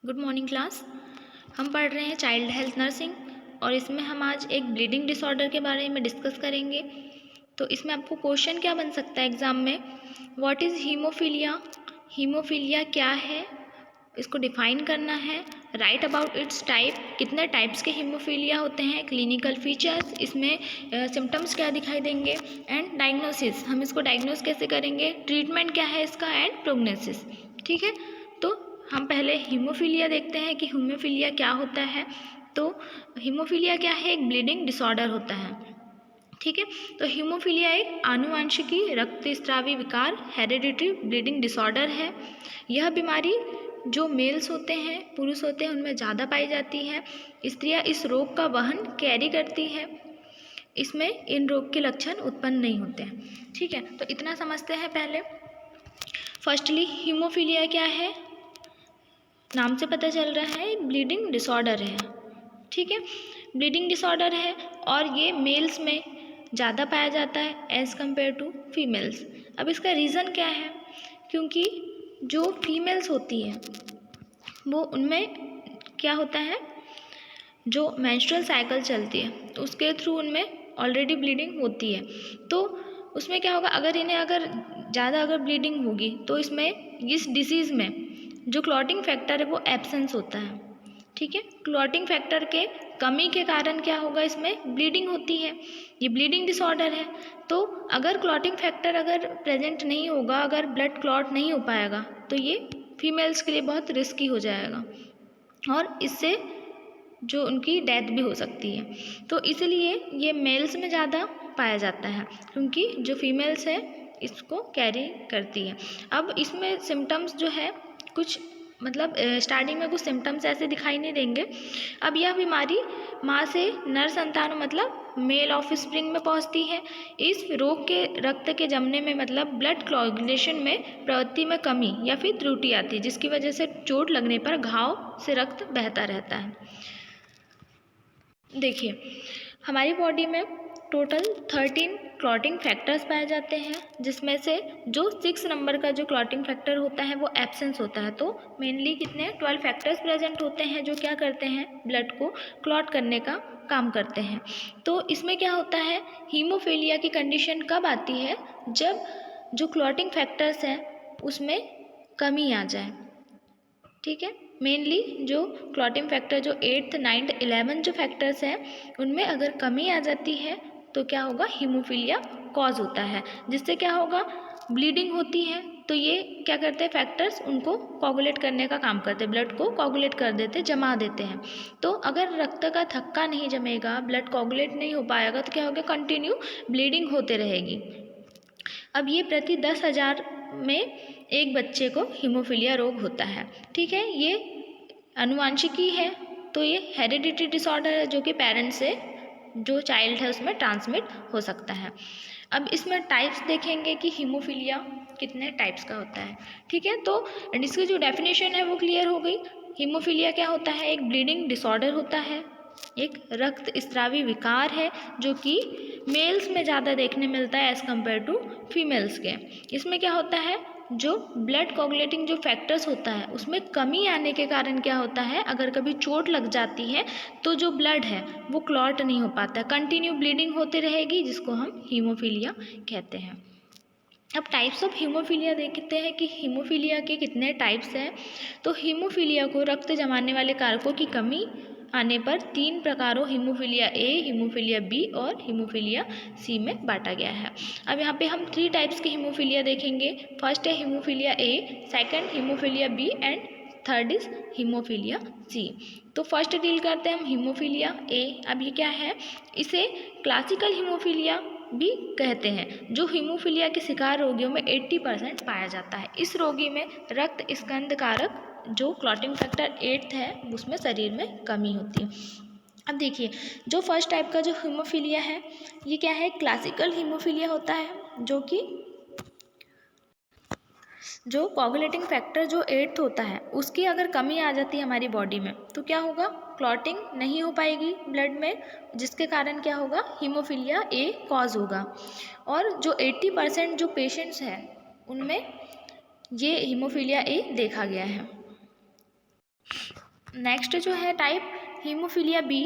Good morning class. हम पढ़ रहे हैं चाइल्ड हेल्थ नर्सिंग और इसमें हम आज एक ब्लीडिंग डिसऑर्डर के बारे में डिस्कस करेंगे। तो इसमें आपको क्वेश्चन क्या बन सकता है एग्ज़ाम में, व्हाट इज़ हीमोफीलिया, हीमोफीलिया क्या है, इसको डिफाइन करना है, राइट अबाउट इट्स टाइप, कितने टाइप्स के हीमोफीलिया होते हैं, क्लिनिकल फीचर्स, इसमें सिम्टम्स क्या दिखाई देंगे, एंड डायग्नोसिस, हम इसको डायग्नोस कैसे करेंगे, ट्रीटमेंट क्या है इसका, एंड प्रोग्नोसिस। ठीक है, तो हम पहले हीमोफीलिया देखते हैं कि हीमोफीलिया क्या होता है। तो हीमोफीलिया क्या है, एक ब्लीडिंग डिसऑर्डर होता है। ठीक है, तो हीमोफीलिया एक आनुवंशिकी रक्तस्रावी विकार हेरिडिटरी ब्लीडिंग डिसऑर्डर है। यह बीमारी जो मेल्स होते हैं, पुरुष होते हैं, उनमें ज़्यादा पाई जाती है। स्त्रियां इस रोग का वहन कैरी करती है। इसमें इन रोग के लक्षण उत्पन्न नहीं होते हैं। ठीक है, तो इतना समझते हैं पहले। फर्स्टली हीमोफीलिया क्या है, नाम से पता चल रहा है ब्लीडिंग डिसऑर्डर है। ठीक है, ब्लीडिंग डिसऑर्डर है और ये मेल्स में ज़्यादा पाया जाता है एज़ कम्पेयर टू फीमेल्स। अब इसका रीज़न क्या है, क्योंकि जो फीमेल्स होती हैं वो उनमें क्या होता है, जो मेंस्ट्रुअल साइकिल चलती है तो उसके थ्रू उनमें ऑलरेडी ब्लीडिंग होती है। तो उसमें क्या होगा, अगर ज़्यादा ब्लीडिंग होगी तो इसमें इस डिसीज़ में जो क्लॉटिंग फैक्टर है वो एब्सेंस होता है। ठीक है, क्लॉटिंग फैक्टर के कमी के कारण क्या होगा, इसमें ब्लीडिंग होती है। ये ब्लीडिंग डिसऑर्डर है। तो अगर क्लॉटिंग फैक्टर अगर प्रेजेंट नहीं होगा, अगर ब्लड क्लॉट नहीं हो पाएगा तो ये फीमेल्स के लिए बहुत रिस्की हो जाएगा और इससे जो उनकी डेथ भी हो सकती है। तो इसलिए ये मेल्स में ज़्यादा पाया जाता है क्योंकि जो फीमेल्स है इसको कैरी करती है। अब इसमें सिम्टम्स जो है कुछ स्टार्टिंग में कुछ सिम्टम्स ऐसे दिखाई नहीं देंगे। अब यह बीमारी माँ से नर संतान मेल ऑफस्प्रिंग में पहुंचती है। इस रोग के रक्त के जमने में ब्लड कोआगुलेशन में प्रवृत्ति में कमी या फिर त्रुटि आती है, जिसकी वजह से चोट लगने पर घाव से रक्त बहता रहता है। देखिए, हमारी बॉडी में टोटल 13 क्लॉटिंग फैक्टर्स पाए जाते हैं, जिसमें से जो 6 नंबर का जो क्लॉटिंग फैक्टर होता है वो एब्सेंस होता है। तो मेनली कितने 12 फैक्टर्स प्रेजेंट होते हैं जो क्या करते हैं, ब्लड को क्लॉट करने का काम करते हैं। तो इसमें क्या होता है, हीमोफीलिया की कंडीशन कब आती है, जब जो क्लॉटिंग फैक्टर्स हैं उसमें कमी आ जाए। ठीक है, मेनली जो क्लॉटिंग फैक्टर जो 8th 9th 11 जो फैक्टर्स हैं उनमें अगर कमी आ जाती है तो क्या होगा, हीमोफीलिया कॉज होता है, जिससे क्या होगा, ब्लीडिंग होती है। तो ये क्या करते हैं फैक्टर्स, उनको कोगुलेट करने का काम करते हैं, ब्लड को कोगुलेट कर देते, जमा देते हैं। तो अगर रक्त का थक्का नहीं जमेगा, ब्लड कोगुलेट नहीं हो पाएगा तो क्या होगा, कंटिन्यू ब्लीडिंग होते रहेगी। अब ये प्रति 10,000 में एक बच्चे को हीमोफीलिया रोग होता है। ठीक है, ये आनुवंशिकी है, तो ये हेरिडिटरी डिसऑर्डर है जो कि पेरेंट्स से जो चाइल्ड है उसमें ट्रांसमिट हो सकता है। अब इसमें टाइप्स देखेंगे कि हीमोफीलिया कितने टाइप्स का होता है। ठीक है, तो इसकी जो डेफिनेशन है वो क्लियर हो गई। हीमोफीलिया क्या होता है, एक ब्लीडिंग डिसऑर्डर होता है, एक रक्त स्रावी विकार है जो कि मेल्स में ज़्यादा देखने मिलता है एज़ कम्पेयर टू फीमेल्स के। इसमें क्या होता है, जो ब्लड कोगुलेटिंग जो फैक्टर्स होता है उसमें कमी आने के कारण क्या होता है, अगर कभी चोट लग जाती है तो जो ब्लड है वो क्लॉट नहीं हो पाता, कंटिन्यू ब्लीडिंग होती रहेगी, जिसको हम हीमोफीलिया कहते हैं। अब टाइप्स ऑफ हीमोफीलिया देखते हैं कि हीमोफीलिया के कितने टाइप्स हैं। तो हीमोफीलिया को रक्त जमाने वाले कारकों की कमी आने पर 3 प्रकारों हीमोफीलिया ए, हीमोफीलिया बी और हीमोफीलिया सी में बांटा गया है। अब यहाँ पे हम 3 टाइप्स के हीमोफीलिया देखेंगे। फर्स्ट है haemophilia A, second haemophilia B and third is haemophilia C. तो फर्स्ट डील करते हैं हम हीमोफीलिया ए। अब ये क्या है, इसे क्लासिकल हीमोफीलिया भी कहते हैं, जो हीमोफीलिया के शिकार रोगियों में 80% पाया जाता है। इस रोगी में रक्त स्कंद कारक जो क्लॉटिंग फैक्टर 8 है उसमें शरीर में कमी होती है। अब देखिए, जो फर्स्ट टाइप का जो हीमोफीलिया है ये क्या है, क्लासिकल हीमोफीलिया होता है, जो कि जो कोगुलेटिंग फैक्टर जो 8 होता है उसकी अगर कमी आ जाती है हमारी बॉडी में तो क्या होगा, क्लॉटिंग नहीं हो पाएगी ब्लड में, जिसके कारण क्या होगा, हीमोफीलिया ए कॉज होगा। और जो 80% जो पेशेंट्स हैं उनमें ये हीमोफीलिया ए देखा गया है। नेक्स्ट जो है टाइप हीमोफीलिया बी।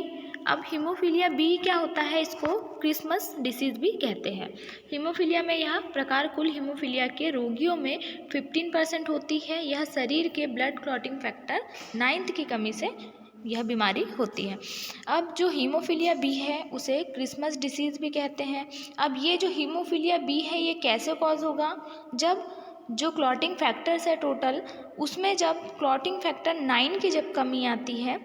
अब हीमोफीलिया बी क्या होता है, इसको क्रिसमस डिसीज़ भी कहते हैं। हीमोफीलिया में यह प्रकार कुल हीमोफीलिया के रोगियों में 15% होती है। यह शरीर के ब्लड क्लॉटिंग फैक्टर 9 की कमी से यह बीमारी होती है। अब जो हीमोफीलिया बी है उसे क्रिसमस डिसीज़ भी कहते हैं। अब ये जो हीमोफीलिया बी है ये कैसे कॉज होगा, जब जो क्लॉटिंग फैक्टर्स है टोटल, उसमें जब क्लॉटिंग फैक्टर 9 की जब कमी आती है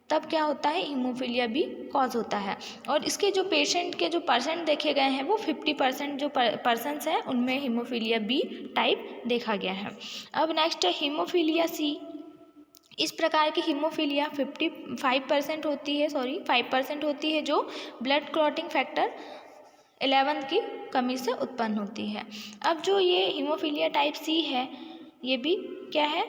तब क्या होता है, हीमोफीलिया बी कॉज होता है। और इसके जो पेशेंट के जो परसेंट देखे गए हैं वो 50% जो पर्सन्स हैं उनमें हीमोफीलिया बी टाइप देखा गया है। अब नेक्स्ट है हीमोफीलिया सी। इस प्रकार की हीमोफीलिया 5% होती है जो ब्लड क्लॉटिंग फैक्टर 11 की कमी से उत्पन्न होती है। अब जो ये हीमोफीलिया टाइप सी है ये भी क्या है,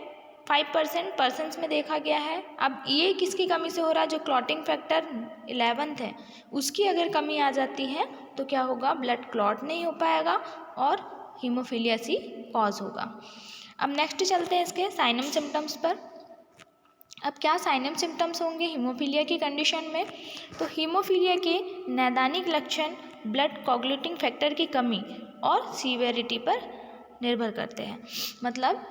5% पर्सन्स में देखा गया है। अब ये किसकी कमी से हो रहा है, जो क्लॉटिंग फैक्टर 11 है उसकी अगर कमी आ जाती है तो क्या होगा, ब्लड क्लॉट नहीं हो पाएगा और हीमोफीलिया सी कॉज होगा। अब नेक्स्ट चलते हैं इसके साइनम सिम्टम्स पर। अब क्या साइनम सिम्टम्स होंगे हीमोफीलिया की कंडीशन में, तो हीमोफीलिया के नैदानिक लक्षण ब्लड कोगुलेटिंग फैक्टर की कमी और सीवियरिटी पर निर्भर करते हैं। मतलब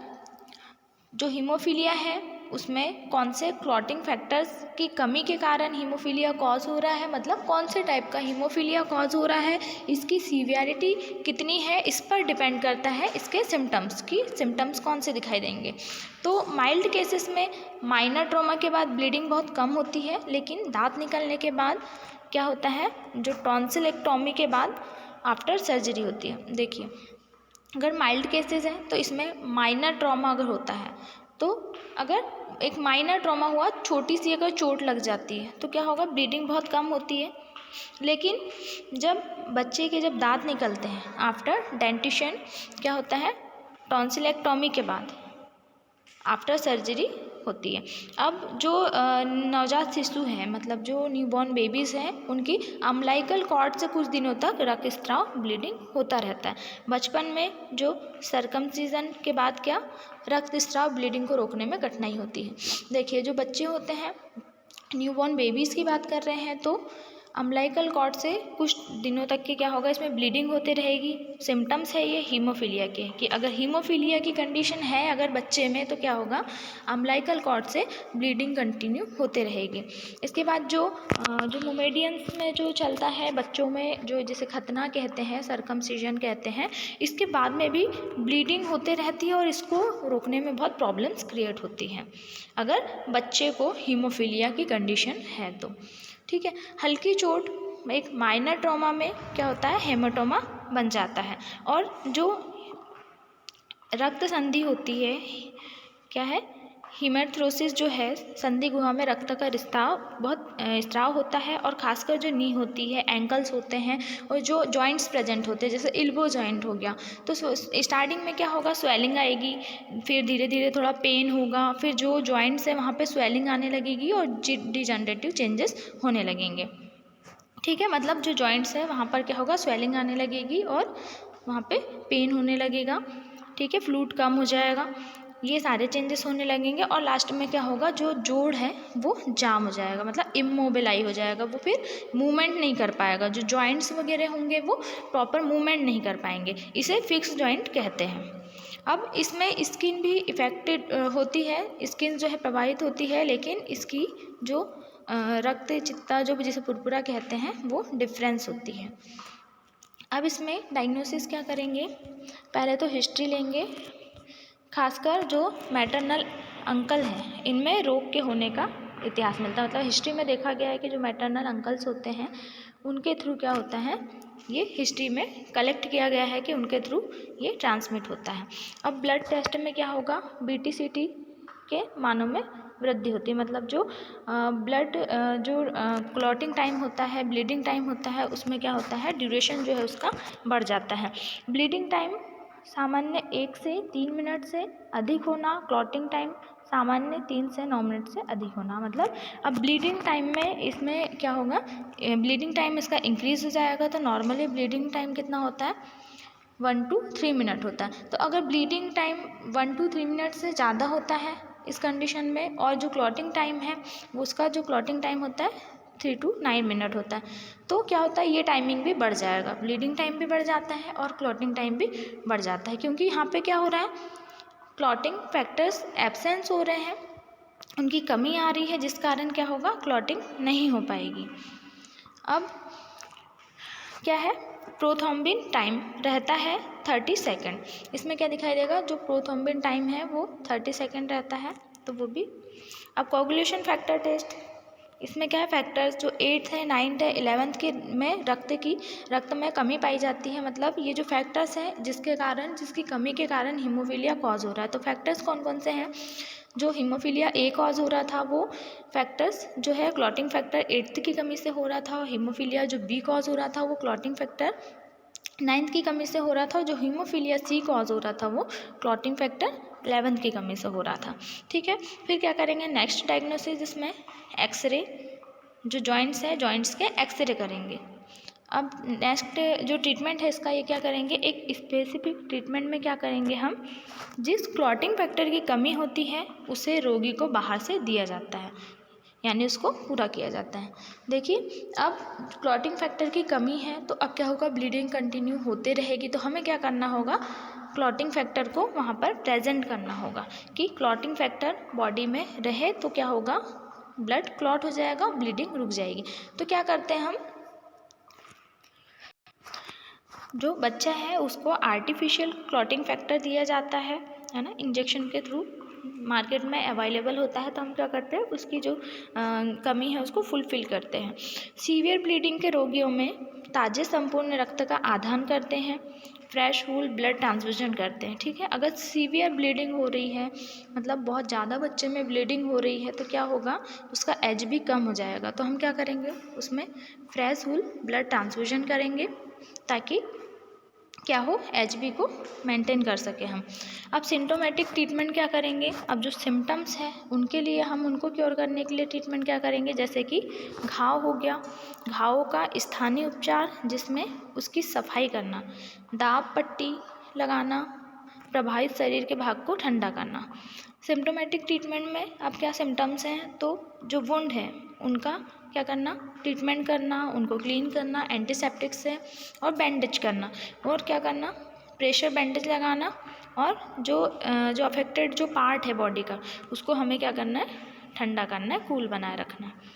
जो हीमोफीलिया है उसमें कौन से क्लॉटिंग फैक्टर्स की कमी के कारण हीमोफीलिया कॉज हो रहा है, मतलब कौन से टाइप का हीमोफीलिया कॉज हो रहा है, इसकी सीवियरिटी कितनी है, इस पर डिपेंड करता है इसके सिम्टम्स की, सिम्टम्स कौन से दिखाई देंगे। तो माइल्ड केसेस में माइनर ट्रॉमा के बाद ब्लीडिंग बहुत कम होती है, लेकिन दांत निकलने के बाद क्या होता है, जो टॉन्सिलेक्टोमी के बाद आफ्टर सर्जरी होती है। देखिए अगर माइल्ड केसेस हैं तो इसमें माइनर ट्रॉमा अगर होता है तो अगर एक माइनर ट्रॉमा हुआ, छोटी सी अगर चोट लग जाती है तो क्या होगा, ब्लीडिंग बहुत कम होती है। लेकिन जब बच्चे के जब दांत निकलते हैं आफ्टर डेंटिशन क्या होता है, टॉन्सिलेक्टोमी के बाद आफ्टर सर्जरी होती है। अब जो नवजात शिशु हैं, मतलब जो न्यूबॉर्न बेबीज़ हैं, उनकी अम्बिलिकल कॉर्ड से कुछ दिनों तक रक्तस्राव ब्लीडिंग होता रहता है। बचपन में जो सर्कमसिजन के बाद क्या रक्तस्राव ब्लीडिंग को रोकने में कठिनाई होती है। देखिए जो बच्चे होते हैं, न्यूबॉर्न बेबीज़ की बात कर रहे हैं, तो अम्बिलिकल कॉर्ड से कुछ दिनों तक के क्या होगा, इसमें ब्लीडिंग होती रहेगी। सिम्टम्स है ये हीमोफीलिया के, कि अगर हीमोफीलिया की कंडीशन है अगर बच्चे में तो क्या होगा, अम्बिलिकल कॉर्ड से ब्लीडिंग कंटिन्यू होते रहेगी। इसके बाद जो मोमेडियंस में जो चलता है बच्चों में, जो जिसे खतना कहते हैं, सर्कमसिजन कहते हैं, इसके बाद में भी ब्लीडिंग होते रहती है और इसको रोकने में बहुत प्रॉब्लम्स क्रिएट होती हैं अगर बच्चे को हीमोफीलिया की कंडीशन है तो। ठीक है, हल्की चोट एक माइनर ट्रॉमा में क्या होता है, हेमाटोमा बन जाता है। और जो रक्त संधि होती है, क्या है, हीमेथ्रोसिस जो है, संधि गुहा में रक्त का स्त्राव होता है। और खासकर जो नी होती है, एंकल्स होते हैं और जो जॉइंट्स प्रेजेंट होते हैं, जैसे एल्बो जॉइंट हो गया, तो स्टार्टिंग में क्या होगा, स्वेलिंग आएगी, फिर धीरे धीरे थोड़ा पेन होगा, फिर जो जॉइंट्स है वहाँ पे स्वेलिंग आने लगेगी और डिजनरेटिव चेंजेस होने लगेंगे। ठीक है, मतलब जो जॉइंट्स है वहाँ पर क्या होगा, स्वेलिंग आने लगेगी और वहाँ पे पेन होने लगेगा। ठीक है, फ्लूइड कम हो जाएगा, ये सारे चेंजेस होने लगेंगे। और लास्ट में क्या होगा, जो जोड़ है वो जाम हो जाएगा, मतलब इमोबिलाई हो जाएगा, वो फिर मूवमेंट नहीं कर पाएगा, जो जॉइंट्स वगैरह होंगे वो प्रॉपर मूवमेंट नहीं कर पाएंगे, इसे फिक्स जॉइंट कहते हैं। अब इसमें स्किन भी इफेक्टेड होती है, स्किन जो है प्रभावित होती है, लेकिन इसकी जो रक्त चित्ता जो जिसे पुरपुरा कहते हैं वो डिफरेंस होती है। अब इसमें डायग्नोसिस क्या करेंगे, पहले तो हिस्ट्री लेंगे, खासकर जो मैटरनल अंकल हैं इनमें रोग के होने का इतिहास मिलता है। मतलब हिस्ट्री में देखा गया है कि जो मैटरनल अंकल्स होते हैं उनके थ्रू क्या होता है, ये हिस्ट्री में कलेक्ट किया गया है कि उनके थ्रू ये ट्रांसमिट होता है। अब ब्लड टेस्ट में क्या होगा, BTCT के मानों में वृद्धि होती है, मतलब जो ब्लड जो क्लॉटिंग टाइम होता है, ब्लीडिंग टाइम होता है, उसमें क्या होता है, ड्यूरेशन जो है उसका बढ़ जाता है। ब्लीडिंग टाइम सामान्य 1 से 3 मिनट से अधिक होना, क्लॉटिंग टाइम सामान्य 3 से 9 मिनट से अधिक होना। मतलब अब ब्लीडिंग टाइम में इसमें क्या होगा, ब्लीडिंग टाइम इसका इंक्रीज़ हो जाएगा। तो नॉर्मली ब्लीडिंग टाइम कितना होता है, 1 to 3 मिनट होता है। तो अगर ब्लीडिंग टाइम 1 to 3 मिनट से ज़्यादा होता है इस कंडीशन में, और जो क्लॉटिंग टाइम है उसका जो क्लॉटिंग टाइम होता है 3 to 9 मिनट होता है। तो क्या होता है, ये टाइमिंग भी बढ़ जाएगा, ब्लीडिंग टाइम भी बढ़ जाता है और क्लॉटिंग टाइम भी बढ़ जाता है, क्योंकि यहाँ पे क्या हो रहा है, क्लॉटिंग फैक्टर्स एब्सेंस हो रहे हैं, उनकी कमी आ रही है, जिस कारण क्या होगा, क्लॉटिंग नहीं हो पाएगी। अब क्या है, प्रोथ्रोम्बिन टाइम रहता है 30 सेकेंड। इसमें क्या दिखाई देगा, जो प्रोथ्रोम्बिन टाइम है वो 30 सेकेंड रहता है, तो वो भी। अब कोगुलेशन फैक्टर टेस्ट, इसमें क्या है, फैक्टर्स जो 8th है, 9th है, 11th के में रक्त में कमी पाई जाती है, मतलब ये जो फैक्टर्स हैं जिसकी कमी के कारण हीमोफीलिया कॉज हो रहा है। तो फैक्टर्स कौन कौन से हैं, जो हीमोफीलिया ए कॉज हो रहा था वो फैक्टर्स जो है क्लॉटिंग फैक्टर 8th की कमी से हो रहा था, और हीमोफीलिया जो बी कॉज हो रहा था वो क्लॉटिंग फैक्टर 9th की कमी से हो रहा था, और जो हीमोफीलिया सी कॉज हो रहा था वो क्लॉटिंग फैक्टर 11th की कमी से हो रहा था। ठीक है, फिर क्या करेंगे, नेक्स्ट डायग्नोसिस, इसमें एक्सरे, जो जॉइंट्स है जॉइंट्स के एक्सरे करेंगे। अब नेक्स्ट जो ट्रीटमेंट है इसका, ये क्या करेंगे, एक स्पेसिफिक ट्रीटमेंट में क्या करेंगे हम, जिस क्लॉटिंग फैक्टर की कमी होती है उसे रोगी को बाहर से दिया जाता है, यानी उसको पूरा किया जाता है। देखिए, अब क्लॉटिंग फैक्टर की कमी है तो अब क्या होगा, ब्लीडिंग कंटिन्यू होते रहेगी, तो हमें क्या करना होगा, क्लॉटिंग फैक्टर को वहाँ पर प्रेजेंट करना होगा, कि क्लॉटिंग फैक्टर बॉडी में रहे तो क्या होगा, ब्लड क्लॉट हो जाएगा, ब्लीडिंग रुक जाएगी। तो क्या करते हैं हम, जो बच्चा है उसको आर्टिफिशियल क्लॉटिंग फैक्टर दिया जाता है ना, इंजेक्शन के थ्रू मार्केट में अवेलेबल होता है, तो हम क्या करते हैं, उसकी जो कमी है उसको फुलफिल करते हैं। सीवियर ब्लीडिंग के रोगियों में ताज़े संपूर्ण रक्त का आदान करते हैं, फ्रेश होल ब्लड ट्रांसफ्यूजन करते हैं। ठीक है, अगर सीवियर ब्लीडिंग हो रही है, मतलब बहुत ज़्यादा बच्चे में ब्लीडिंग हो रही है, तो क्या होगा, उसका एज भी कम हो जाएगा, तो हम क्या करेंगे, उसमें फ्रेश होल ब्लड ट्रांसफ्यूजन करेंगे, ताकि क्या हो, एचबी को मेंटेन कर सके हम। अब सिम्टोमेटिक ट्रीटमेंट क्या करेंगे, अब जो सिम्टम्स हैं उनके लिए हम उनको क्योर करने के लिए ट्रीटमेंट क्या करेंगे, जैसे कि घाव हो गया, घावों का स्थानीय उपचार जिसमें उसकी सफाई करना, दाब पट्टी लगाना, प्रभावित शरीर के भाग को ठंडा करना। सिम्टोमेटिक ट्रीटमेंट में अब क्या सिम्टम्स हैं, तो जो वुंड है उनका क्या करना, ट्रीटमेंट करना, उनको क्लीन करना एंटीसेप्टिक से, और बैंडेज करना, और क्या करना, प्रेशर बैंडेज लगाना, और जो अफेक्टेड जो पार्ट है बॉडी का उसको हमें क्या करना है, ठंडा करना है, कूल बनाए रखना है।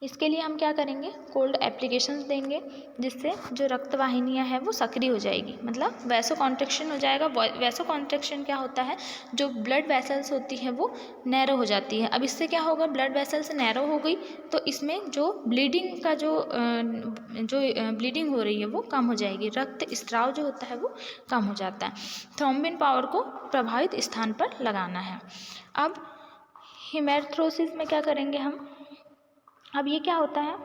इसके लिए हम क्या करेंगे, कोल्ड एप्लीकेशंस देंगे, जिससे जो रक्त वाहिनियाँ हैं वो सक्रिय हो जाएगी, मतलब वैसो कॉन्ट्रैक्शन हो जाएगा। वैसो कॉन्ट्रैक्शन क्या होता है, जो ब्लड वेसल्स होती हैं वो नैरो हो जाती है। अब इससे क्या होगा, ब्लड वेसल्स नैरो हो गई तो इसमें जो ब्लीडिंग का जो ब्लीडिंग हो रही है वो कम हो जाएगी, रक्त स्त्राव जो होता है वो कम हो जाता है। थ्रोम्बिन पावर को प्रभावित स्थान पर लगाना है। अब हीमेथ्रोसिस में क्या करेंगे हम, अब ये क्या होता है,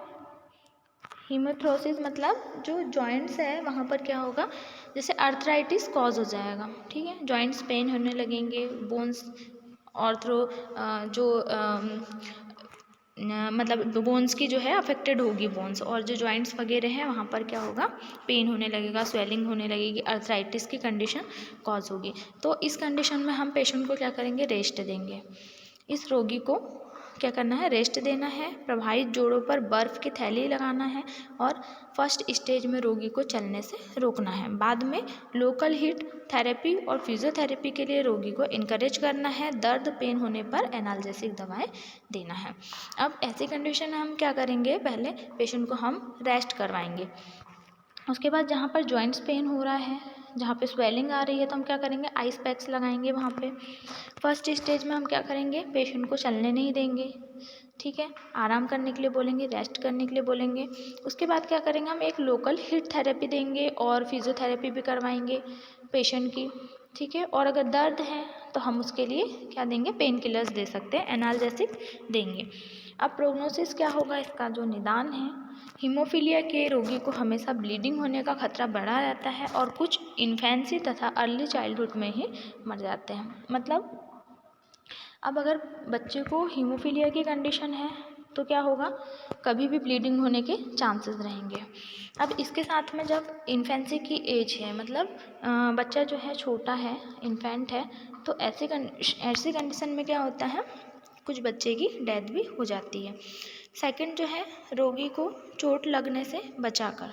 हीमेथ्रोसिस मतलब जो जॉइंट्स है वहाँ पर क्या होगा, जैसे अर्थराइटिस कॉज हो जाएगा। ठीक है, जॉइंट्स पेन होने लगेंगे, बोन्स ऑर्थ्रो जो मतलब बोन्स की जो है अफेक्टेड होगी बोन्स, और जो जॉइंट्स वगैरह हैं वहाँ पर क्या होगा, पेन होने लगेगा, स्वेलिंग होने लगेगी, अर्थराइटिस की कंडीशन कॉज होगी। तो इस कंडीशन में हम पेशेंट को क्या करेंगे, रेस्ट देंगे। इस रोगी को क्या करना है, रेस्ट देना है, प्रभावित जोड़ों पर बर्फ़ की थैली लगाना है, और फर्स्ट स्टेज में रोगी को चलने से रोकना है। बाद में लोकल हीट थेरेपी और फिजियोथेरेपी के लिए रोगी को इनकरेज करना है। दर्द पेन होने पर एनाल्जेसिक दवाएं देना है। अब ऐसी कंडीशन में हम क्या करेंगे, पहले पेशेंट को हम रेस्ट करवाएंगे, उसके बाद जहाँ पर जॉइंट्स पेन हो रहा है, जहाँ पे स्वेलिंग आ रही है, तो हम क्या करेंगे, आइस पैक्स लगाएंगे वहाँ पे। फर्स्ट स्टेज में हम क्या करेंगे, पेशेंट को चलने नहीं देंगे, ठीक है, आराम करने के लिए बोलेंगे, रेस्ट करने के लिए बोलेंगे। उसके बाद क्या करेंगे, हम एक लोकल हीट थेरेपी देंगे और फिजियोथेरेपी भी करवाएंगे पेशेंट की। ठीक है, और अगर दर्द है तो हम उसके लिए क्या देंगे, पेन किलर्स दे सकते हैं, एनाल्जेसिक देंगे। अब प्रोग्नोसिस क्या होगा, इसका जो निदान है, हीमोफीलिया के रोगी को हमेशा ब्लीडिंग होने का खतरा बढ़ा रहता है, और कुछ इन्फेंसी तथा अर्ली चाइल्डहुड में ही मर जाते हैं। मतलब अब अगर बच्चे को हीमोफीलिया की कंडीशन है तो क्या होगा, कभी भी ब्लीडिंग होने के चांसेस रहेंगे। अब इसके साथ में जब इन्फेंसी की एज है, मतलब बच्चा जो है छोटा है, इन्फेंट है, तो ऐसी कंडीशन में क्या होता है, कुछ बच्चे की डेथ भी हो जाती है। सेकंड जो है, रोगी को चोट लगने से बचाकर।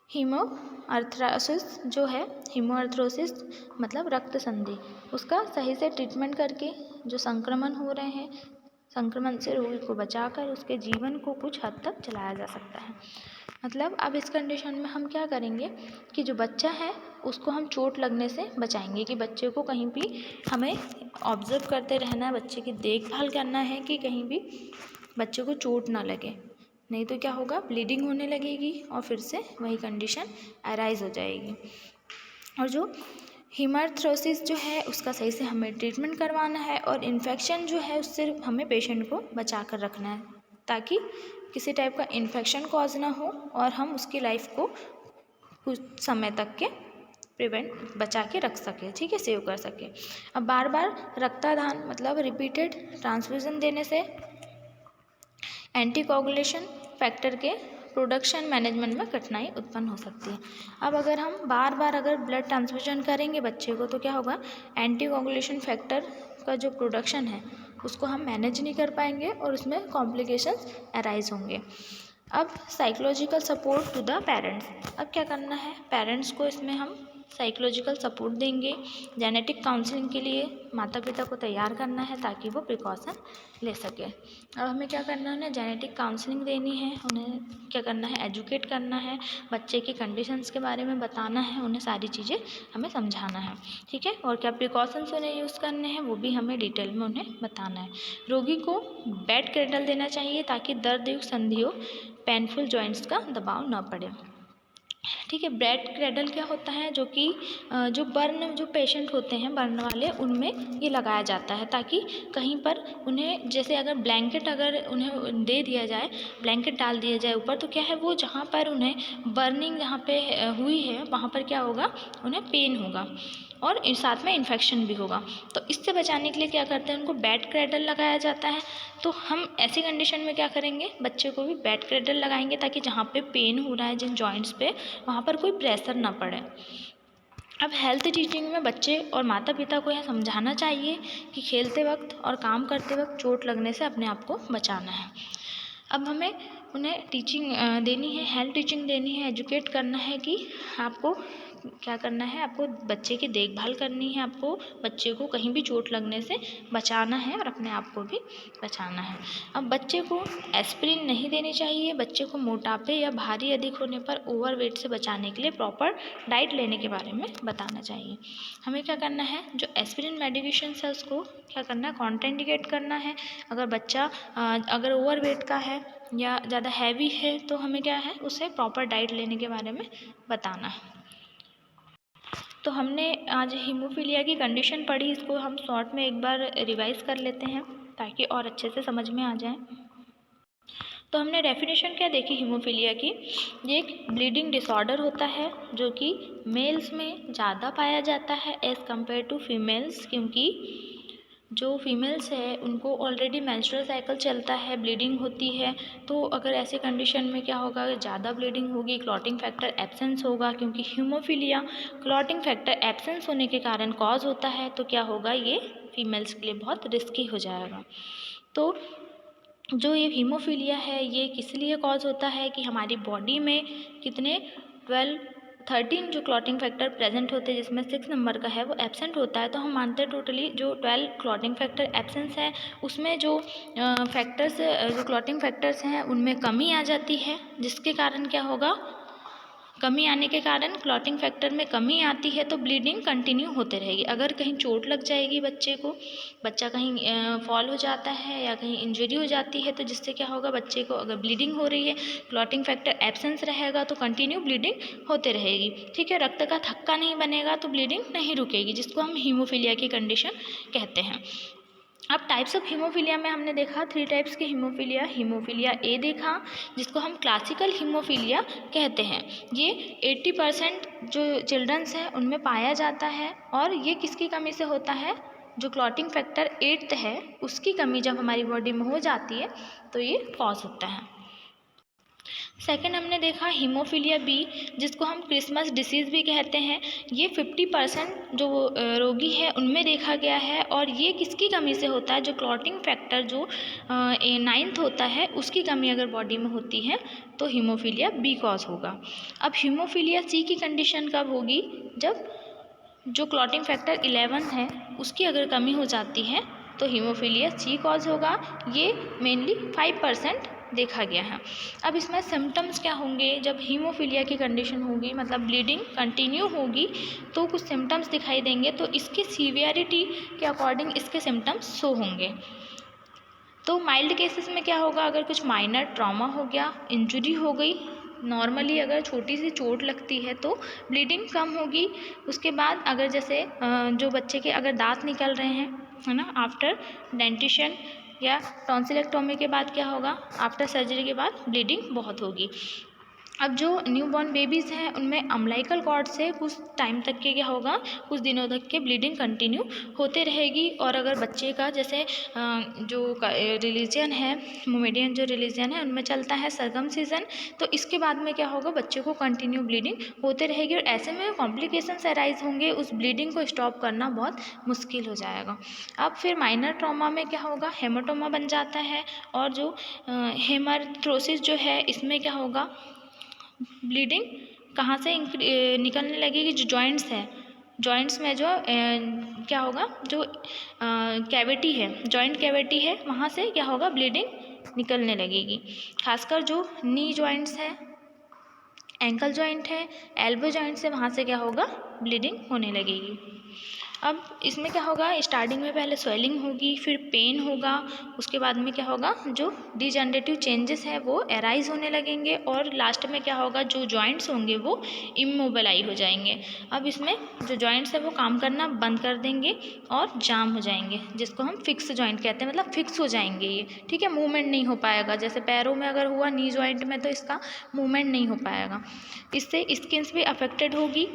हीमोआर्थ्रोसिस जो है, हीमोआर्थ्रोसिस मतलब रक्त संधि, उसका सही से ट्रीटमेंट करके जो संक्रमण हो रहे हैं, संक्रमण से रोगी को बचाकर उसके जीवन को कुछ हद तक चलाया जा सकता है। मतलब अब इस कंडीशन में हम क्या करेंगे कि जो बच्चा है उसको हम चोट लगने से बचाएंगे, कि बच्चे को कहीं भी हमें ऑब्जर्व करते रहना है, बच्चे की देखभाल करना है कि कहीं भी बच्चे को चोट ना लगे, नहीं तो क्या होगा, ब्लीडिंग होने लगेगी और फिर से वही कंडीशन अराइज हो जाएगी। और जो हीमोआर्थ्रोसिस जो है उसका सही से हमें ट्रीटमेंट करवाना है और इन्फेक्शन जो है उससे हमें पेशेंट को बचा कर रखना है, ताकि किसी टाइप का इन्फेक्शन कॉज ना हो और हम उसकी लाइफ को कुछ समय तक के बचा के रख सके, ठीक है, सेव कर सके। अब बार बार रक्तदान मतलब रिपीटेड ट्रांसफ्यूजन देने से एंटीकोगुलेशन फैक्टर के प्रोडक्शन मैनेजमेंट में कठिनाई उत्पन्न हो सकती है। अब अगर हम बार बार अगर ब्लड ट्रांसफ्यूजन करेंगे बच्चे को, तो क्या होगा, एंटीकोगुलेशन फैक्टर का जो प्रोडक्शन है उसको हम मैनेज नहीं कर पाएंगे और उसमें कॉम्प्लिकेशंस अराइज होंगे। अब psychological support to the parents. अब क्या करना है, पेरेंट्स को इसमें हम साइकोलॉजिकल सपोर्ट देंगे। जेनेटिक काउंसलिंग के लिए माता पिता को तैयार करना है ताकि वो प्रिकॉशन ले सके। अब हमें क्या करना है, उन्हें जेनेटिक काउंसलिंग देनी है, उन्हें क्या करना है, एजुकेट करना है, बच्चे की कंडीशंस के बारे में बताना है, उन्हें सारी चीज़ें हमें समझाना है, ठीक है, और क्या प्रिकॉशंस उन्हें यूज़ करने हैं वो भी हमें डिटेल में उन्हें बताना है। रोगी को बेड क्रेडल देना चाहिए ताकि दर्द युक्त संधियों, पेनफुल जॉइंट्स का दबाव न पड़े, ठीक है। बेड क्रेडल क्या होता है, जो कि जो पेशेंट होते हैं बर्न वाले, उनमें ये लगाया जाता है ताकि कहीं पर उन्हें, जैसे अगर ब्लैंकेट अगर उन्हें दे दिया जाए, ब्लैंकेट डाल दिया जाए ऊपर, तो क्या है, वो जहाँ पर उन्हें बर्निंग जहाँ पे हुई है वहाँ पर क्या होगा, उन्हें पेन होगा और साथ में इन्फेक्शन भी होगा। तो इससे बचाने के लिए क्या करते हैं, उनको बेड क्रेडल लगाया जाता है। तो हम ऐसी कंडीशन में क्या करेंगे, बच्चे को भी बेड क्रेडल लगाएंगे ताकि जहाँ पे पेन हो रहा है जिन जॉइंट्स पे, वहाँ पर कोई प्रेशर ना पड़े। अब हेल्थ टीचिंग में बच्चे और माता पिता को यह समझाना चाहिए कि खेलते वक्त और काम करते वक्त चोट लगने से अपने आप को बचाना है। अब हमें उन्हें टीचिंग देनी है, हेल्थ टीचिंग देनी है, एजुकेट करना है कि आपको क्या करना है, आपको बच्चे की देखभाल करनी है, आपको बच्चे को कहीं भी चोट लगने से बचाना है और अपने आप को भी बचाना है। अब बच्चे को एस्पिरिन नहीं देनी चाहिए। बच्चे को मोटापे या भारी अधिक होने पर ओवरवेट से बचाने के लिए प्रॉपर डाइट लेने के बारे में बताना चाहिए। हमें क्या करना है, जो एस्पिरिन मेडिकेशन है उसको क्या करना है, कॉन्ट्राइंडिकेट करना है। अगर बच्चा अगर ओवरवेट का है या ज़्यादा हैवी है तो हमें क्या है, उसे प्रॉपर डाइट लेने के बारे में बताना है। तो हमने आज हीमोफीलिया की कंडीशन पढ़ी, इसको हम शॉर्ट में एक बार रिवाइज कर लेते हैं ताकि और अच्छे से समझ में आ जाए। तो हमने डेफिनेशन क्या देखी हीमोफीलिया की, ये एक ब्लीडिंग डिसऑर्डर होता है जो कि मेल्स में ज़्यादा पाया जाता है एज़ कम्पेयर टू फीमेल्स, क्योंकि जो फीमेल्स है उनको ऑलरेडी मेंस्ट्रुअल साइकिल चलता है, ब्लीडिंग होती है। तो अगर ऐसे कंडीशन में क्या होगा, ज़्यादा ब्लीडिंग होगी, क्लॉटिंग फैक्टर एब्सेंस होगा, क्योंकि हीमोफीलिया क्लॉटिंग फैक्टर एब्सेंस होने के कारण कॉज होता है। तो क्या होगा, ये फीमेल्स के लिए बहुत रिस्की हो जाएगा। तो जो ये हीमोफीलिया है ये किस लिए कॉज होता है कि हमारी बॉडी में कितने 13 जो क्लॉटिंग फैक्टर प्रेजेंट होते हैं, जिसमें 6 नंबर का है वो एब्सेंट होता है। तो हम मानते हैं टोटली जो 12 क्लॉटिंग फैक्टर एब्सेंस है उसमें जो फैक्टर्स जो क्लॉटिंग फैक्टर्स हैं उनमें कमी आ जाती है, जिसके कारण क्या होगा, कमी आने के कारण क्लॉटिंग फैक्टर में कमी आती है तो ब्लीडिंग कंटिन्यू होते रहेगी। अगर कहीं चोट लग जाएगी बच्चे को, बच्चा कहीं फॉल हो जाता है या कहीं इंजरी हो जाती है, तो जिससे क्या होगा, बच्चे को अगर ब्लीडिंग हो रही है, क्लॉटिंग फैक्टर एब्सेंस रहेगा तो कंटिन्यू ब्लीडिंग होते रहेगी, ठीक है। रक्त का थक्का नहीं बनेगा तो ब्लीडिंग नहीं रुकेगी, जिसको हम हीमोफीलिया की कंडीशन कहते हैं। अब टाइप्स ऑफ हीमोफीलिया में हमने देखा 3 टाइप्स के हीमोफीलिया। हीमोफीलिया ए देखा जिसको हम क्लासिकल हीमोफीलिया कहते हैं। ये 80% जो चिल्ड्रंस हैं उनमें पाया जाता है और ये किसकी कमी से होता है, जो क्लॉटिंग फैक्टर 8 है उसकी कमी जब हमारी बॉडी में हो जाती है तो ये कॉज होता है। सेकेंड हमने देखा हीमोफीलिया बी, जिसको हम क्रिसमस डिसीज़ भी कहते हैं। ये 50% जो रोगी है उनमें देखा गया है, और ये किसकी कमी से होता है? जो क्लॉटिंग फैक्टर जो 9th होता है उसकी कमी अगर बॉडी में होती है तो हीमोफीलिया बी कॉज होगा। अब हीमोफीलिया सी की कंडीशन कब होगी? जब जो क्लॉटिंग फैक्टर 11 है उसकी अगर कमी हो जाती है तो हीमोफीलिया सी कॉज होगा। ये मेनली 5% देखा गया है। अब इसमें सिम्टम्स क्या होंगे? जब हीमोफीलिया की कंडीशन होगी, मतलब ब्लीडिंग कंटिन्यू होगी, तो कुछ सिम्टम्स दिखाई देंगे, तो इसकी सीवियरिटी के अकॉर्डिंग इसके सिम्टम्स शो होंगे। तो माइल्ड केसेस में क्या होगा? अगर कुछ माइनर ट्रॉमा हो गया, इंजरी हो गई, नॉर्मली अगर छोटी सी चोट लगती है तो ब्लीडिंग कम होगी। उसके बाद अगर जैसे जो बच्चे के अगर दांत निकल रहे हैं, है ना, आफ्टर डेंटिशन या टॉन्सिलेक्टोमी के बाद क्या होगा? आफ्टर सर्जरी के बाद ब्लीडिंग बहुत होगी। अब जो न्यूबॉर्न बेबीज़ हैं उनमें अम्बिलिकल कॉर्ड से कुछ टाइम तक के क्या होगा? कुछ दिनों तक के ब्लीडिंग कंटिन्यू होते रहेगी। और अगर बच्चे का जैसे जो रिलीजन है, मोमेडियन जो रिलीजन है उनमें चलता है सर्कमसिजन, तो इसके बाद में क्या होगा? बच्चे को कंटिन्यू ब्लीडिंग होते रहेगी, और ऐसे में कॉम्प्लिकेशंस अराइज होंगे, उस ब्लीडिंग को स्टॉप करना बहुत मुश्किल हो जाएगा। अब फिर माइनर ट्रॉमा में क्या होगा? हेमाटोमा बन जाता है, और जो हेमरथ्रोसिस जो है इसमें क्या होगा? ब्लीडिंग कहाँ से निकलने लगेगी? जो जॉइंट्स है, जॉइंट्स में जो क्या होगा? जो कैविटी है, जॉइंट कैविटी है, वहाँ से क्या होगा? ब्लीडिंग निकलने लगेगी। खासकर जो नी जॉइंट्स है, एंकल जॉइंट है, एल्बो जॉइंट से वहाँ से क्या होगा? ब्लीडिंग होने लगेगी। अब इसमें क्या होगा? स्टार्टिंग में पहले स्वेलिंग होगी, फिर पेन होगा, उसके बाद में क्या होगा? जो डिजनरेटिव चेंजेस है वो एराइज होने लगेंगे, और लास्ट में क्या होगा? जो जॉइंट्स होंगे वो इमोबिलाइज हो जाएंगे। अब इसमें जो जॉइंट्स है वो काम करना बंद कर देंगे और जाम हो जाएंगे, जिसको हम फिक्स जॉइंट कहते हैं, मतलब फिक्स हो जाएंगे ये, ठीक है। मूवमेंट नहीं हो पाएगा, जैसे पैरों में अगर हुआ नी जॉइंट में तो इसका मूवमेंट नहीं हो पाएगा। इससे स्किन्स भी अफेक्टेड होगी।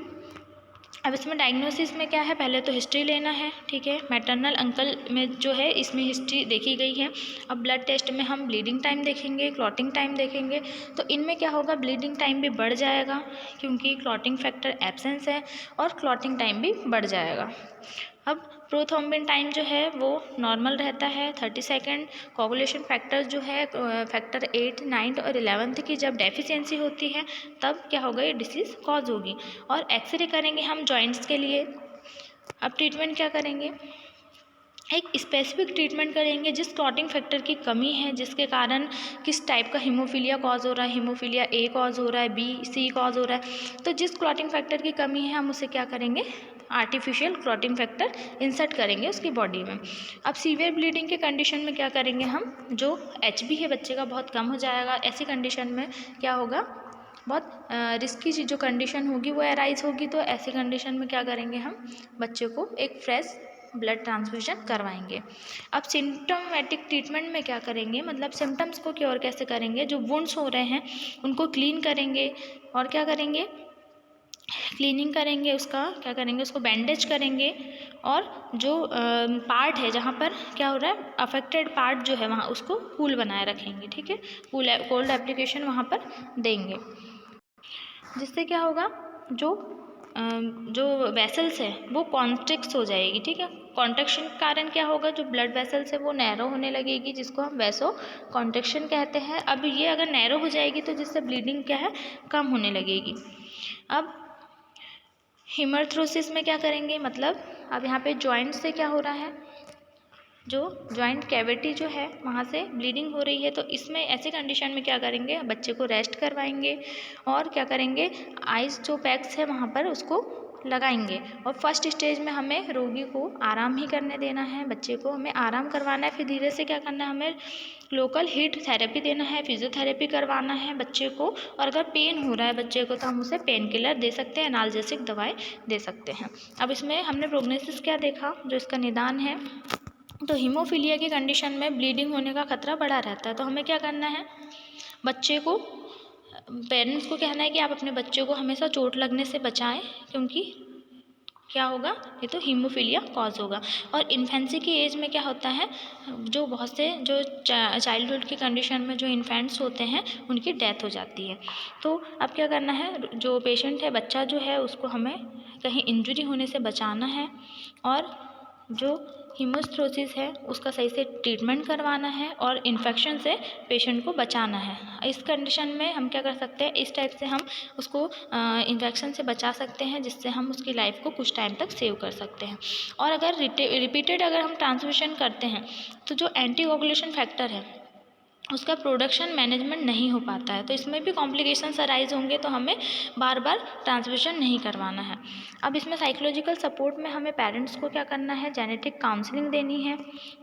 अब इसमें डायग्नोसिस में क्या है? पहले तो हिस्ट्री लेना है, ठीक है। मैटरनल अंकल में जो है इसमें हिस्ट्री देखी गई है। अब ब्लड टेस्ट में हम ब्लीडिंग टाइम देखेंगे, क्लॉटिंग टाइम देखेंगे, तो इनमें क्या होगा? ब्लीडिंग टाइम भी बढ़ जाएगा क्योंकि क्लॉटिंग फैक्टर एब्सेंस है, और क्लॉटिंग टाइम भी बढ़ जाएगा। अब प्रोथ्रोम्बिन टाइम जो है वो नॉर्मल रहता है 30 सेकेंड। कोगुलेशन फैक्टर जो है फैक्टर 8, 9 और 11 की जब डेफिशिएंसी होती है तब क्या होगा? ये डिसीज़ कॉज होगी। और एक्सरे करेंगे हम जॉइंट्स के लिए। अब ट्रीटमेंट क्या करेंगे? एक स्पेसिफिक ट्रीटमेंट करेंगे जिस क्लॉटिंग फैक्टर की कमी है, जिसके कारण किस टाइप का हीमोफीलिया कॉज हो रहा है, हीमोफीलिया ए कॉज हो रहा है, बी, सी कॉज हो रहा है, तो जिस क्लॉटिंग फैक्टर की कमी है हम उसे क्या करेंगे? आर्टिफिशियल क्लॉटिंग फैक्टर इंसर्ट करेंगे उसकी बॉडी में। अब सीवियर ब्लीडिंग के कंडीशन में क्या करेंगे हम? जो HB है बच्चे का बहुत कम हो जाएगा। ऐसी कंडीशन में क्या होगा? बहुत रिस्की जो कंडीशन होगी वो अराइज होगी, तो ऐसी कंडीशन में क्या करेंगे? हम बच्चे को एक फ्रेश ब्लड ट्रांसफ्यूजन करवाएंगे। अब सिम्टोमेटिक ट्रीटमेंट में क्या करेंगे? मतलब सिम्टम्स को क्योर कैसे करेंगे? जो वुंड्स हो रहे हैं उनको क्लीन करेंगे, और क्या करेंगे? क्लीनिंग करेंगे, उसका क्या करेंगे? उसको बैंडेज करेंगे, और जो पार्ट है जहाँ पर क्या हो रहा है अफेक्टेड पार्ट जो है वहाँ उसको कूल बनाए रखेंगे, ठीक है। कोल्ड एप्लीकेशन वहाँ पर देंगे, जिससे क्या होगा? जो वेसल्स है वो कॉन्ट्रिक्ट हो जाएगी, ठीक है। कॉन्ट्रैक्शन के कारण क्या होगा? जो ब्लड वेसल्स है वो नैरो होने लगेगी, जिसको हम वैसो कॉन्ट्रैक्शन कहते हैं। अब ये अगर नैरो हो जाएगी तो जिससे ब्लीडिंग क्या है? कम होने लगेगी। अब हेमरथ्रोसिस में क्या करेंगे? मतलब अब यहाँ पे जॉइंट से क्या हो रहा है? जो जॉइंट कैविटी जो है वहाँ से ब्लीडिंग हो रही है, तो इसमें ऐसे कंडीशन में क्या करेंगे? बच्चे को रेस्ट करवाएंगे, और क्या करेंगे? आइस जो पैक्स है वहाँ पर उसको लगाएंगे। और फर्स्ट स्टेज में हमें रोगी को आराम ही करने देना है, बच्चे को हमें आराम करवाना है। फिर धीरे से क्या करना है? हमें लोकल हीट थेरेपी देना है, फिजियोथेरेपी करवाना है बच्चे को। और अगर पेन हो रहा है बच्चे को तो हम उसे पेन किलर दे सकते हैं, एनाल्जेसिक दवाएं दे सकते हैं। अब इसमें हमने प्रोग्नोसिस क्या देखा? जो इसका निदान है, तो हीमोफीलिया की कंडीशन में ब्लीडिंग होने का खतरा बढ़ा रहता है, तो हमें क्या करना है? बच्चे को, पेरेंट्स को कहना है कि आप अपने बच्चे को हमेशा चोट लगने से बचाएं, क्योंकि क्या होगा, ये तो हीमोफीलिया कॉज होगा। और इन्फेंसी की एज में क्या होता है, जो बहुत से जो चाइल्डहुड की कंडीशन में जो इन्फेंट्स होते हैं उनकी डेथ हो जाती है। तो अब क्या करना है, जो पेशेंट है, बच्चा जो है, उसको हमें कहीं इंजरी होने से बचाना है और जो हीमोस्थ्रोसिस है उसका सही से ट्रीटमेंट करवाना है और इन्फेक्शन से पेशेंट को बचाना है। इस कंडीशन में हम क्या कर सकते हैं, इस टाइप से हम उसको इन्फेक्शन से बचा सकते हैं, जिससे हम उसकी लाइफ को कुछ टाइम तक सेव कर सकते हैं। और अगर रिपीटेड अगर हम ट्रांसमिशन करते हैं तो जो एंटीकोगुलेशन फैक्टर है उसका प्रोडक्शन मैनेजमेंट नहीं हो पाता है, तो इसमें भी कॉम्प्लिकेशंस अराइज होंगे, तो हमें बार बार ट्रांसमिशन नहीं करवाना है। अब इसमें साइकोलॉजिकल सपोर्ट में हमें पेरेंट्स को क्या करना है, जेनेटिक काउंसलिंग देनी है,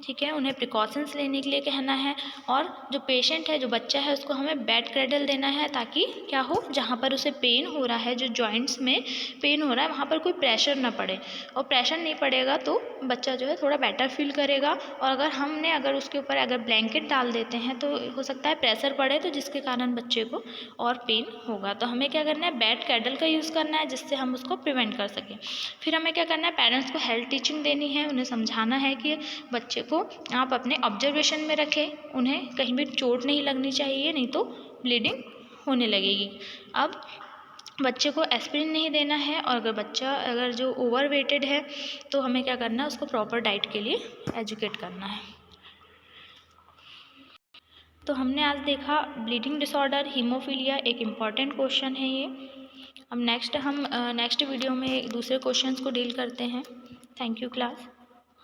ठीक है, उन्हें प्रिकॉशंस लेने के लिए कहना है। और जो पेशेंट है, जो बच्चा है, उसको हमें बेड क्रेडल देना है, ताकि क्या हो, जहाँ पर उसे पेन हो रहा है, जो जॉइंट्स में पेन हो रहा है, वहाँ पर कोई प्रेशर ना पड़े। और प्रेशर नहीं पड़ेगा तो बच्चा जो है थोड़ा बेटर फील करेगा। और अगर उसके ऊपर अगर ब्लैंकेट डाल देते हैं तो हो सकता है प्रेशर पड़े, तो जिसके कारण बच्चे को और पेन होगा। तो हमें क्या करना है, बेड कैडल का यूज़ करना है, जिससे हम उसको प्रिवेंट कर सकें। फिर हमें क्या करना है, पेरेंट्स को हेल्थ टीचिंग देनी है, उन्हें समझाना है कि बच्चे को आप अपने ऑब्जर्वेशन में रखें, उन्हें कहीं भी चोट नहीं लगनी चाहिए, नहीं तो ब्लीडिंग होने लगेगी। अब बच्चे को एस्पिरिन नहीं देना है, और अगर बच्चा जो ओवर वेटेड है तो हमें क्या करना है, उसको प्रॉपर डाइट के लिए एजुकेट करना है। तो हमने आज देखा ब्लीडिंग डिसऑर्डर, हीमोफीलिया, एक इम्पॉर्टेंट क्वेश्चन है ये। अब नेक्स्ट वीडियो में दूसरे क्वेश्चंस को डील करते हैं। Thank you class.